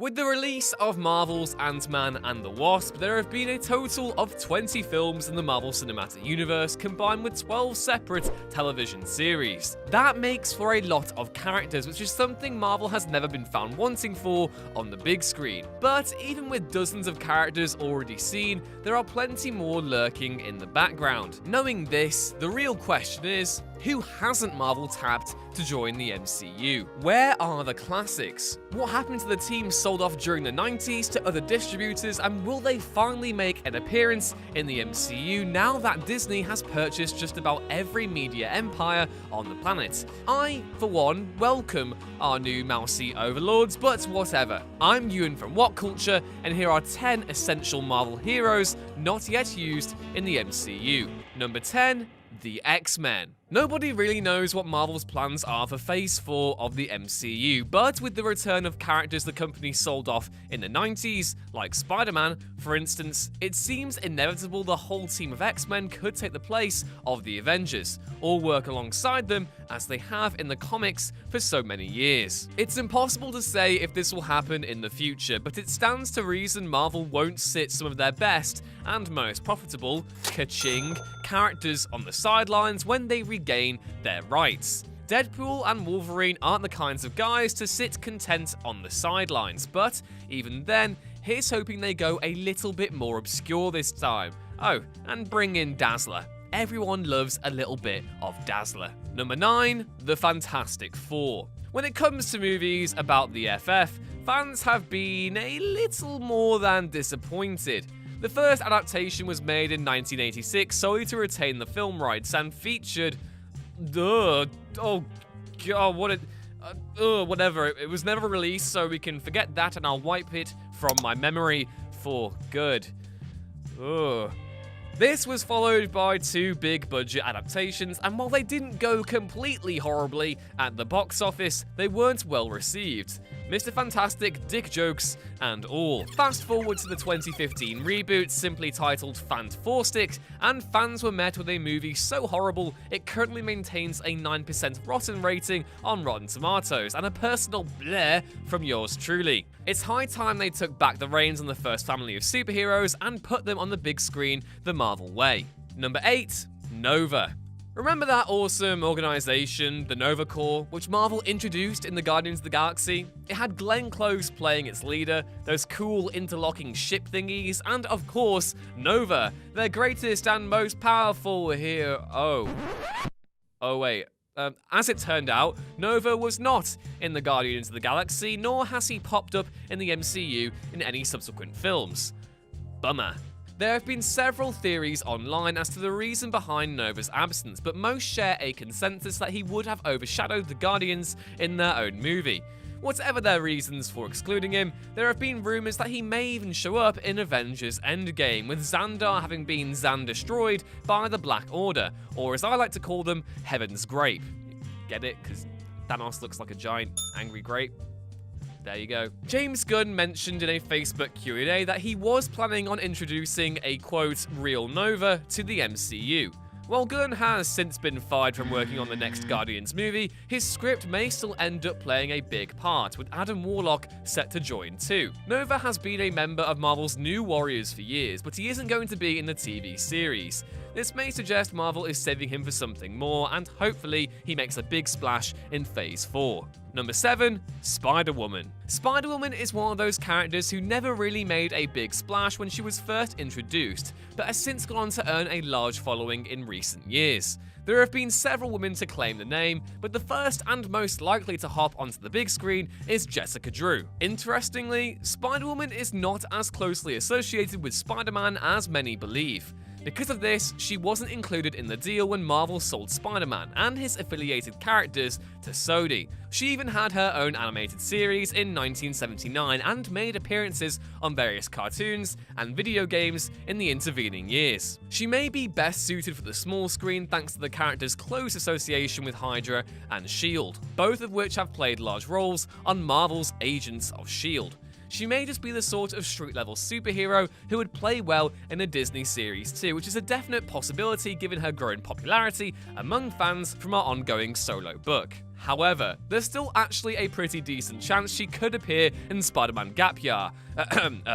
With the release of Marvel's Ant-Man and the Wasp, there have been a total of 20 films in the Marvel Cinematic Universe, combined with 12 separate television series. That makes for a lot of characters, which is something Marvel has never been found wanting for on the big screen. But even with dozens of characters already seen, there are plenty more lurking in the background. Knowing this, the real question is, who hasn't Marvel tapped to join the MCU? Where are the classics? What happened to the teams sold off during the 90s to other distributors, and will they finally make an appearance in the MCU now that Disney has purchased just about every media empire on the planet? I, for one, welcome our new mousy overlords, but whatever. I'm Ewan from What Culture, and here are 10 essential Marvel heroes not yet used in the MCU. Number 10. The X-Men. Nobody really knows what Marvel's plans are for Phase 4 of the MCU, but with the return of characters the company sold off in the 90s, like Spider-Man, for instance, it seems inevitable the whole team of X-Men could take the place of the Avengers, or work alongside them as they have in the comics for so many years. It's impossible to say if this will happen in the future, but it stands to reason Marvel won't sit some of their best and most profitable, ka-ching, characters on the sidelines when they regain their rights. Deadpool and Wolverine aren't the kinds of guys to sit content on the sidelines, but even then, here's hoping they go a little bit more obscure this time. Oh, and bring in Dazzler. Everyone loves a little bit of Dazzler. Number 9, The Fantastic Four. When it comes to movies about the FF, fans have been a little more than disappointed. The first adaptation was made in 1986 solely to retain the film rights and featured... whatever. It was never released, so we can forget that and I'll wipe it from my memory for good. Ugh. This was followed by 2 big budget adaptations, and while they didn't go completely horribly at the box office, they weren't well received. Mr. Fantastic, dick jokes, and all. Fast forward to the 2015 reboot, simply titled Fant4stic, and fans were met with a movie so horrible it currently maintains a 9% rotten rating on Rotten Tomatoes, and a personal bleh from yours truly. It's high time they took back the reins on the first family of superheroes and put them on the big screen the Marvel way. Number 8, Nova. Remember that awesome organization, the Nova Corps, which Marvel introduced in the Guardians of the Galaxy? It had Glenn Close playing its leader, those cool interlocking ship thingies, and of course, Nova, their greatest and most powerful hero. Oh wait. As it turned out, Nova was not in the Guardians of the Galaxy, nor has he popped up in the MCU in any subsequent films. Bummer. There have been several theories online as to the reason behind Nova's absence, but most share a consensus that he would have overshadowed the Guardians in their own movie. Whatever their reasons for excluding him, there have been rumours that he may even show up in Avengers Endgame, with Xandar having been Xand-destroyed by the Black Order, or as I like to call them, Heaven's Grape. Get it? Because Thanos looks like a giant angry grape. There you go. James Gunn mentioned in a Facebook Q&A that he was planning on introducing a, quote, real Nova to the MCU. While Gunn has since been fired from working on the next Guardians movie, his script may still end up playing a big part, with Adam Warlock set to join too. Nova has been a member of Marvel's New Warriors for years, but he isn't going to be in the TV series. This may suggest Marvel is saving him for something more, and hopefully he makes a big splash in Phase 4. Number 7, Spider-Woman. Spider-Woman is one of those characters who never really made a big splash when she was first introduced, but has since gone on to earn a large following in recent years. There have been several women to claim the name, but the first and most likely to hop onto the big screen is Jessica Drew. Interestingly, Spider-Woman is not as closely associated with Spider-Man as many believe. Because of this, she wasn't included in the deal when Marvel sold Spider-Man and his affiliated characters to Sony. She even had her own animated series in 1979 and made appearances on various cartoons and video games in the intervening years. She may be best suited for the small screen thanks to the character's close association with Hydra and S.H.I.E.L.D., both of which have played large roles on Marvel's Agents of S.H.I.E.L.D. She may just be the sort of street-level superhero who would play well in a Disney series too, which is a definite possibility given her growing popularity among fans from our ongoing Solo book. However, there's still actually a pretty decent chance she could appear in Spider-Man Gap Year,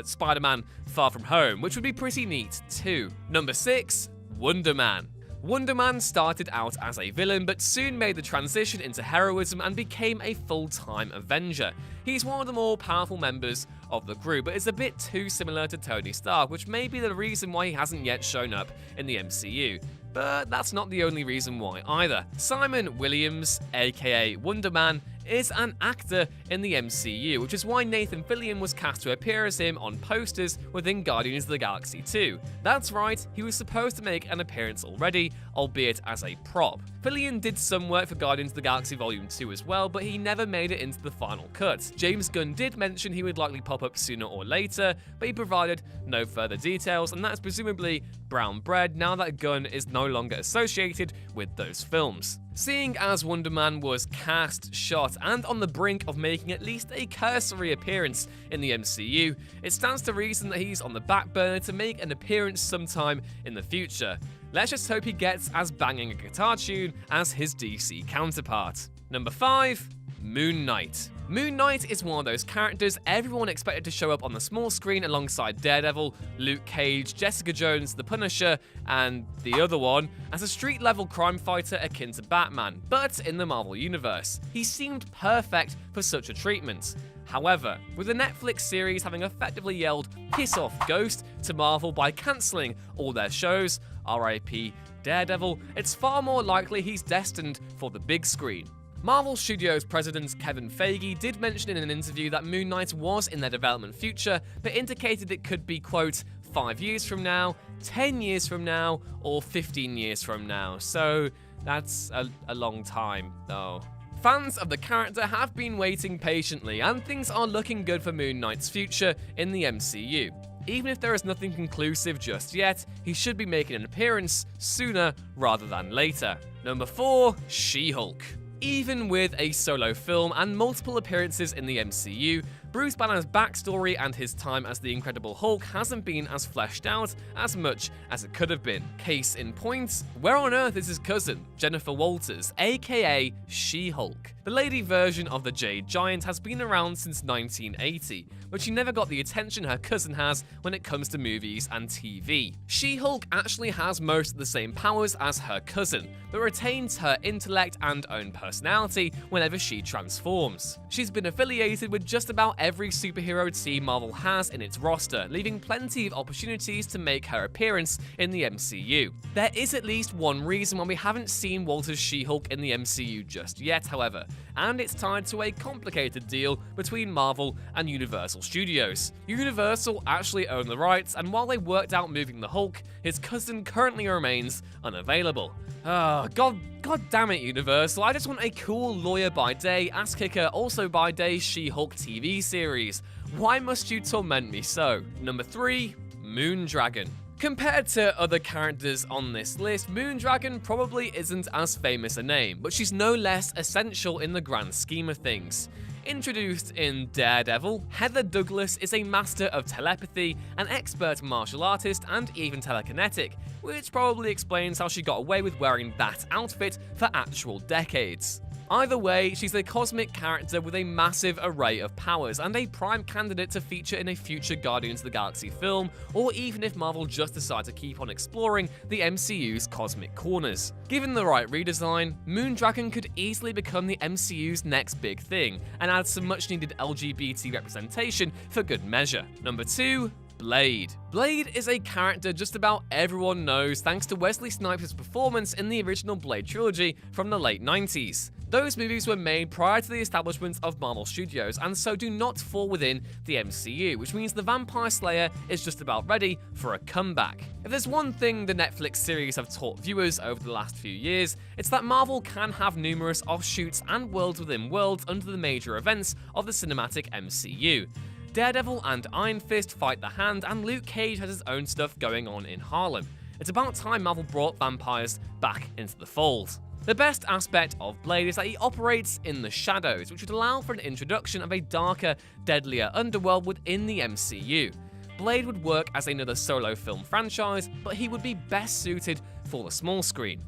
Spider-Man Far From Home, which would be pretty neat too. Number 6, Wonder Man. Wonder Man started out as a villain, but soon made the transition into heroism and became a full-time Avenger. He's one of the more powerful members of the group, but is a bit too similar to Tony Stark, which may be the reason why he hasn't yet shown up in the MCU. But that's not the only reason why either. Simon Williams, aka Wonder Man, is an actor in the MCU, which is why Nathan Fillion was cast to appear as him on posters within Guardians of the Galaxy 2. That's right, he was supposed to make an appearance already, albeit as a prop. Fillion did some work for Guardians of the Galaxy Volume 2 as well, but he never made it into the final cut. James Gunn did mention he would likely pop up sooner or later, but he provided no further details, and that's presumably brown bread now that Gunn is no longer associated with those films. Seeing as Wonder Man was cast, shot, and on the brink of making at least a cursory appearance in the MCU, it stands to reason that he's on the back burner to make an appearance sometime in the future. Let's just hope he gets as banging a guitar tune as his DC counterpart. Number 5, Moon Knight. Moon Knight is one of those characters everyone expected to show up on the small screen alongside Daredevil, Luke Cage, Jessica Jones, The Punisher, and the other one, as a street-level crime fighter akin to Batman, but in the Marvel Universe. He seemed perfect for such a treatment. However, with the Netflix series having effectively yelled "piss off Ghost" to Marvel by cancelling all their shows, RIP Daredevil, it's far more likely he's destined for the big screen. Marvel Studios president Kevin Feige did mention in an interview that Moon Knight was in their development future, but indicated it could be, quote, 5 years from now, 10 years from now, or 15 years from now. So that's a long time, though. Fans of the character have been waiting patiently, and things are looking good for Moon Knight's future in the MCU. Even if there is nothing conclusive just yet, he should be making an appearance sooner rather than later. Number 4, She-Hulk. Even with a solo film and multiple appearances in the MCU, Bruce Banner's backstory and his time as the Incredible Hulk hasn't been as fleshed out as much as it could have been. Case in point, where on earth is his cousin, Jennifer Walters, aka She-Hulk? The lady version of the Jade Giant has been around since 1980, but she never got the attention her cousin has when it comes to movies and TV. She-Hulk actually has most of the same powers as her cousin, but retains her intellect and own personality whenever she transforms. She's been affiliated with just about every superhero team Marvel has in its roster, leaving plenty of opportunities to make her appearance in the MCU. There is at least one reason why we haven't seen Walter's She-Hulk in the MCU just yet, however, and it's tied to a complicated deal between Marvel and Universal Studios. Universal actually own the rights, and while they worked out moving the Hulk, his cousin currently remains unavailable. God damn it, Universal. I just want a cool lawyer by day, ass kicker also by day She-Hulk TV series. Why must you torment me so? Number 3, Moondragon. Compared to other characters on this list, Moondragon probably isn't as famous a name, but she's no less essential in the grand scheme of things. Introduced in Daredevil, Heather Douglas is a master of telepathy, an expert martial artist, and even telekinetic, which probably explains how she got away with wearing that outfit for actual decades. Either way, she's a cosmic character with a massive array of powers, and a prime candidate to feature in a future Guardians of the Galaxy film, or even if Marvel just decide to keep on exploring the MCU's cosmic corners. Given the right redesign, Moondragon could easily become the MCU's next big thing, and add some much needed LGBT representation for good measure. Number 2, Blade. Blade is a character just about everyone knows thanks to Wesley Snipes' performance in the original Blade trilogy from the late 90s. Those movies were made prior to the establishment of Marvel Studios, and so do not fall within the MCU, which means the Vampire Slayer is just about ready for a comeback. If there's one thing the Netflix series have taught viewers over the last few years, it's that Marvel can have numerous offshoots and worlds within worlds under the major events of the cinematic MCU. Daredevil and Iron Fist fight the hand, and Luke Cage has his own stuff going on in Harlem. It's about time Marvel brought vampires back into the fold. The best aspect of Blade is that he operates in the shadows, which would allow for an introduction of a darker, deadlier underworld within the MCU. Blade would work as another solo film franchise, but he would be best suited for the small screen.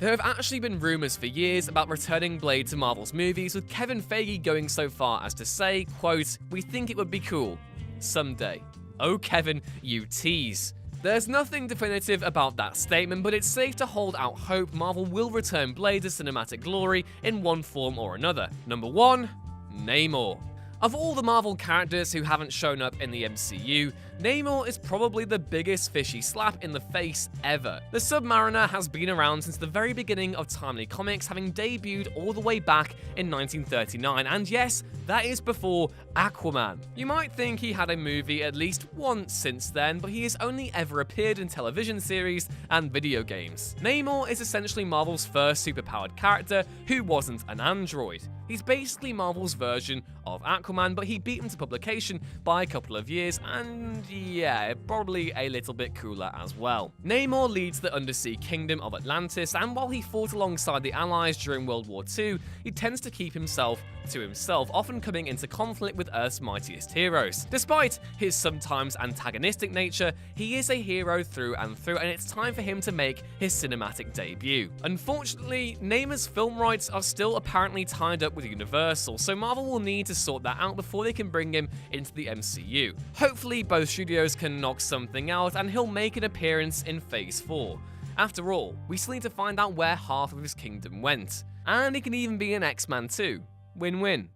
There have actually been rumors for years about returning Blade to Marvel's movies, with Kevin Feige going so far as to say, quote, "We think it would be cool. Someday." Oh Kevin, you tease. There's nothing definitive about that statement, but it's safe to hold out hope Marvel will return Blade to cinematic glory in one form or another. Number 1, Namor. Of all the Marvel characters who haven't shown up in the MCU, Namor is probably the biggest fishy slap in the face ever. The Submariner has been around since the very beginning of Timely Comics, having debuted all the way back in 1939, and yes, that is before Aquaman. You might think he had a movie at least once since then, but he has only ever appeared in television series and video games. Namor is essentially Marvel's first superpowered character who wasn't an android. He's basically Marvel's version of Aquaman, but he beat him to publication by a couple of years, and yeah, probably a little bit cooler as well. Namor leads the undersea kingdom of Atlantis, and while he fought alongside the Allies during World War II, he tends to keep himself to himself, often coming into conflict with Earth's mightiest heroes. Despite his sometimes antagonistic nature, he is a hero through and through, and it's time for him to make his cinematic debut. Unfortunately, Namor's film rights are still apparently tied up with Universal, so Marvel will need to sort that out before they can bring him into the MCU. Hopefully, both studios can knock something out and he'll make an appearance in Phase 4. After all, we still need to find out where half of his kingdom went. And he can even be an X-Man too. Win-win.